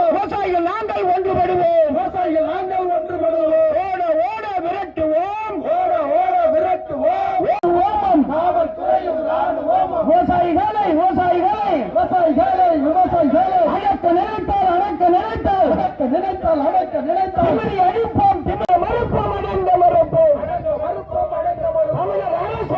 விவசாயிகள் நாங்கள் ஒன்றுபடுவோம். ஓட ஓட விரட்டுவோம். காவல்துறையும் விவசாயிகளை அடக்க நினைத்தால் அடிப்போம், மறுப்போம், அடங்க மறுப்போம். தமிழர் அரசு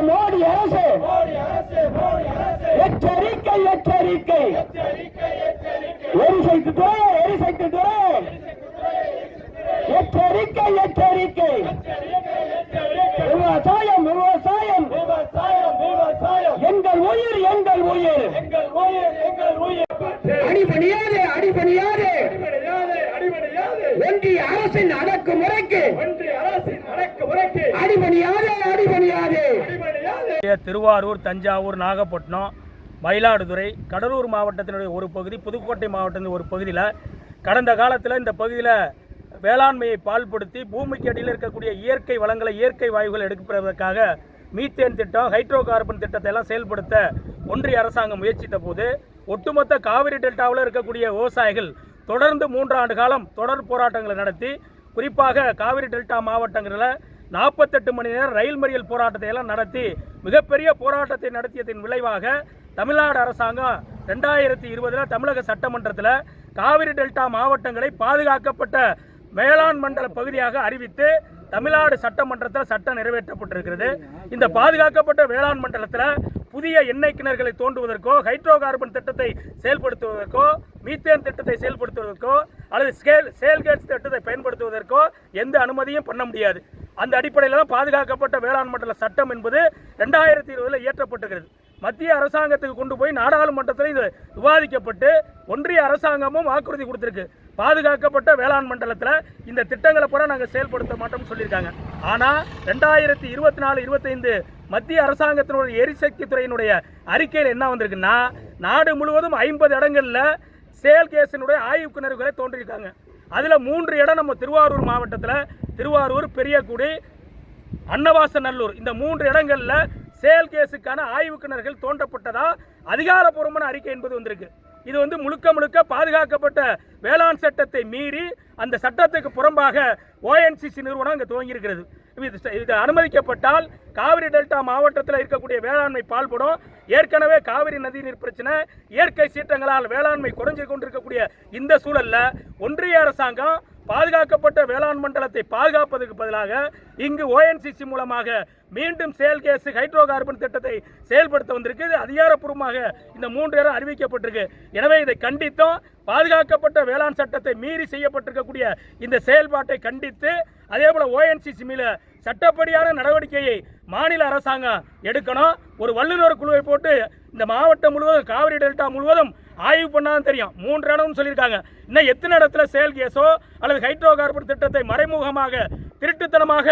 மோடி அரசு எச்சரிக்கை. எரிசக்தி துறை எச்சரிக்கை. விவசாயம் எங்கள் உயிர். அடிபணியாதே ஒன்றிய அரசின் அடக்குமுறைக்கு அடிபணியாதே. திருவாரூர், தஞ்சாவூர், நாகப்பட்டினம், மயிலாடுதுறை, கடலூர் மாவட்டத்தினுடைய ஒரு பகுதி, புதுக்கோட்டை மாவட்டத்தின் ஒரு பகுதியில் கடந்த காலத்தில் இந்த பகுதியில் வேளாண்மையை பால்படுத்தி பூமிக்கு அடியில் இருக்கக்கூடிய இயற்கை வளங்களை, இயற்கை வாயுகள் எடுப்பதற்காக மீத்தேன் திட்டம், ஹைட்ரோ கார்பன் திட்டத்தை எல்லாம் செயல்படுத்த ஒன்றிய அரசாங்கம் முயற்சித்த போது ஒட்டுமொத்த காவிரி டெல்டாவில் இருக்கக்கூடிய விவசாயிகள் தொடர்ந்து 3 ஆண்டு காலம் தொடர் போராட்டங்களை நடத்தி, குறிப்பாக காவிரி டெல்டா மாவட்டங்களில் 48 மணி நேரம் ரயில் மறியல் போராட்டத்தை எல்லாம் நடத்தி மிகப்பெரிய போராட்டத்தை நடத்தியதன் விளைவாக தமிழ்நாடு அரசாங்கம் 2020 தமிழக சட்டமன்றத்தில் காவிரி டெல்டா மாவட்டங்களை பாதுகாக்கப்பட்ட வேளாண் மண்டல பகுதியாக அறிவித்து தமிழ்நாடு சட்டமன்றத்தில் சட்டம் நிறைவேற்றப்பட்டிருக்கிறது. இந்த பாதுகாக்கப்பட்ட வேளாண் மண்டலத்தில் புதிய எண்ணெய் கிணறுகளை தோண்டுவதற்கோ, ஹைட்ரோ கார்பன் திட்டத்தை செயல்படுத்துவதற்கோ, மீத்தேன் திட்டத்தை செயல்படுத்துவதற்கோ அல்லது சேல்கேட்ஸ் திட்டத்தை பயன்படுத்துவதற்கோ எந்த அனுமதியும் பண்ண முடியாது. அந்த அடிப்படையில் தான் பாதுகாக்கப்பட்ட வேளாண் மண்டல சட்டம் என்பது 2020 இயற்றப்பட்டிருக்கிறது. மத்திய அரசாங்கத்துக்கு கொண்டு போய் நாடாளுமன்றத்தில் இது விவாதிக்கப்பட்டு ஒன்றிய அரசாங்கமும் வாக்குறுதி கொடுத்துருக்கு. பாதுகாக்கப்பட்ட வேளாண் மண்டலத்தில் இந்த திட்டங்களை பூரா நாங்கள் செயல்படுத்த மாட்டோம்னு சொல்லியிருக்காங்க. ஆனால் 2024-25 மத்திய அரசாங்கத்தினுடைய எரிசக்தி துறையினுடைய அறிக்கையில் என்ன வந்திருக்குன்னா, நாடு முழுவதும் 50 இடங்களில் சேல் கேஸினுடைய ஆய்வு கிணறுகளை தோன்றியிருக்காங்க. அதில் 3 இடம் நம்ம திருவாரூர் மாவட்டத்தில், திருவாரூர், பெரியகுடி, அன்னவாசநல்லூர், இந்த 3 இடங்களில் சேல் கேஸுக்கான ஆய்வு கிணறுகள் தோண்டப்பட்டதா அதிகாரப்பூர்வமான அறிக்கை என்பது வந்திருக்கு. இது முழுக்க பாதுகாக்கப்பட்ட வேளாண் சட்டத்தை மீறி அந்த சட்டத்துக்கு புறம்பாக ONGC நிறுவனம் இங்கே துவங்கியிருக்கிறது. இது அனுமதிக்கப்பட்டால் காவிரி டெல்டா மாவட்டத்தில் இருக்கக்கூடிய வேளாண்மை பால்படும். ஏற்கனவே காவிரி நதிநீர் பிரச்சனை, இயற்கை சீற்றங்களால் வேளாண்மை குறைஞ்சு கொண்டிருக்கக்கூடிய இந்த சூழலில் ஒன்றிய அரசாங்கம் பாதுகாக்கப்பட்ட வேளாண் மண்டலத்தை பாதுகாப்பதற்கு பதிலாக இங்கு ONGC மூலமாக மீண்டும் சேல் கேஸ், ஹைட்ரோ கார்பன் திட்டத்தை செயல்படுத்த வந்திருக்கு. அதிகாரப்பூர்வமாக இந்த 3 இடம் அறிவிக்கப்பட்டிருக்கு. எனவே இதை கண்டித்தும் பாதுகாக்கப்பட்ட வேளாண் சட்டத்தை மீறி செய்யப்பட்டிருக்கக்கூடிய இந்த செயல்பாட்டை கண்டித்து, அதே போல ONGC மீது சட்டப்படியான நடவடிக்கையை மாநில அரசாங்கம் எடுக்கணும். ஒரு வல்லுநர் குழுவை போட்டு இந்த மாவட்டம் முழுவதும், காவிரி டெல்டா முழுவதும் ஆய்வு பண்ணாதான் தெரியும். 3 இடம்னு சொல்லியிருக்காங்க. இன்னும் எத்தனை இடத்துல சேல் கேஸோ அல்லது ஹைட்ரோ கார்பன் திட்டத்தை மறைமுகமாக, திருட்டுத்தனமாக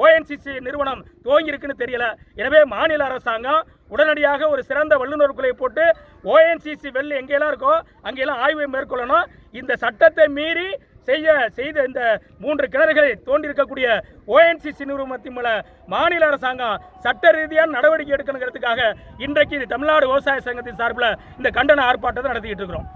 ONGC நிறுவனம் துவங்கியிருக்குன்னு தெரியல. எனவே மாநில அரசாங்கம் உடனடியாக ஒரு சிறந்த வல்லுநர் குழுவை போட்டு ONGC வெள்ளி எங்கெல்லாம் இருக்கோ அங்கெல்லாம் ஆய்வை மேற்கொள்ளணும். இந்த சட்டத்தை மீறி செய்த இந்த 3 கிணறுகளை தோண்டியிருக்கக்கூடிய ONGC நிறுவனத்தின் மேல மாநில அரசாங்கம் சட்ட ரீதியான நடவடிக்கை எடுக்கணுங்கிறதுக்காக இன்றைக்கு தமிழ்நாடு விவசாய சங்கத்தின் சார்பில் இந்த கண்டன ஆர்ப்பாட்டத்தை நடத்திக்கிட்டு இருக்கிறோம்.